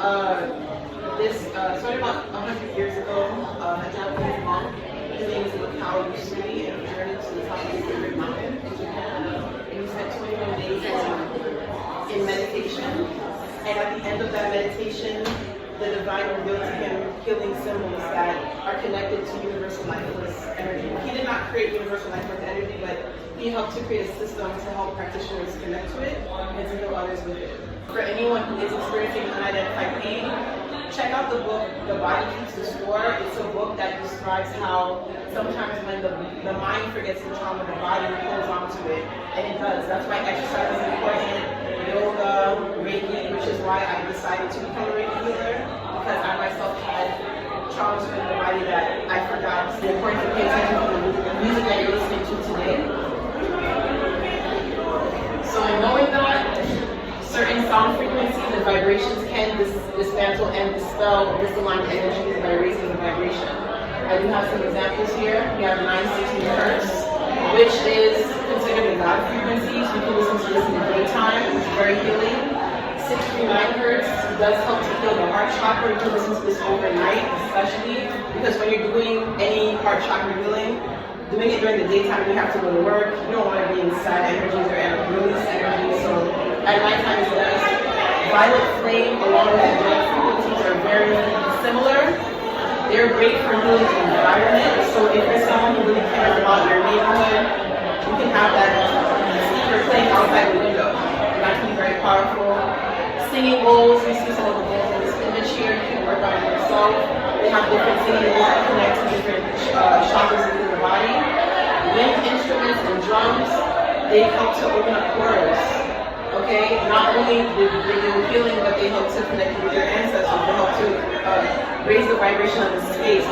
This started about 100 years ago. A Japanese monk, his name is Lakou, Usui, and he journeyed to the top of the favorite mountain in Japan. And he spent 21 days in meditation. And at the end of that meditation, the divine revealed to him healing symbols that are connected to universal life force energy. He did not create universal life force energy, but he helped to create a system to help practitioners connect to it and to heal others with it. For anyone who is experiencing unidentified pain, check out the book, The Body Keeps the Score. It's a book that describes how sometimes when the mind forgets the trauma, the body holds on to it, and it does. That's why exercise is important, yoga, Reiki, which is why I decided to become a Reiki healer, because I myself had traumas within the body that I forgot. It's important to pay attention to the music that you're listening to today. So in knowing that, certain sound frequencies and vibrations can dismantle and dispel misaligned energies by raising the vibration. I do have some examples here. We have 960 Hertz, which is considered a God frequency, so you can listen to this in the daytime. It's very healing. 639 Hertz does help to heal the heart chakra. You can listen to this overnight, especially because when you're doing any heart chakra healing, doing it during the daytime, you have to go to work. You don't want to be in sad energies or release energy, so at nighttime is best. Violet flame along with angelic frequencies are very similar. They're great for healing the environment. So if you're someone who really cares about your neighborhood, you can have that speaker playing outside the window. And that can be very powerful. Singing bowls, you see some of the bowls in this image here. You can work on it yourself. They have different singing bowls that connect to different chakras within the body. Wind instruments and drums, they help to open up portals. Okay, not only do they do healing, but they help to connect you with your ancestors. They help to raise the vibration of the space.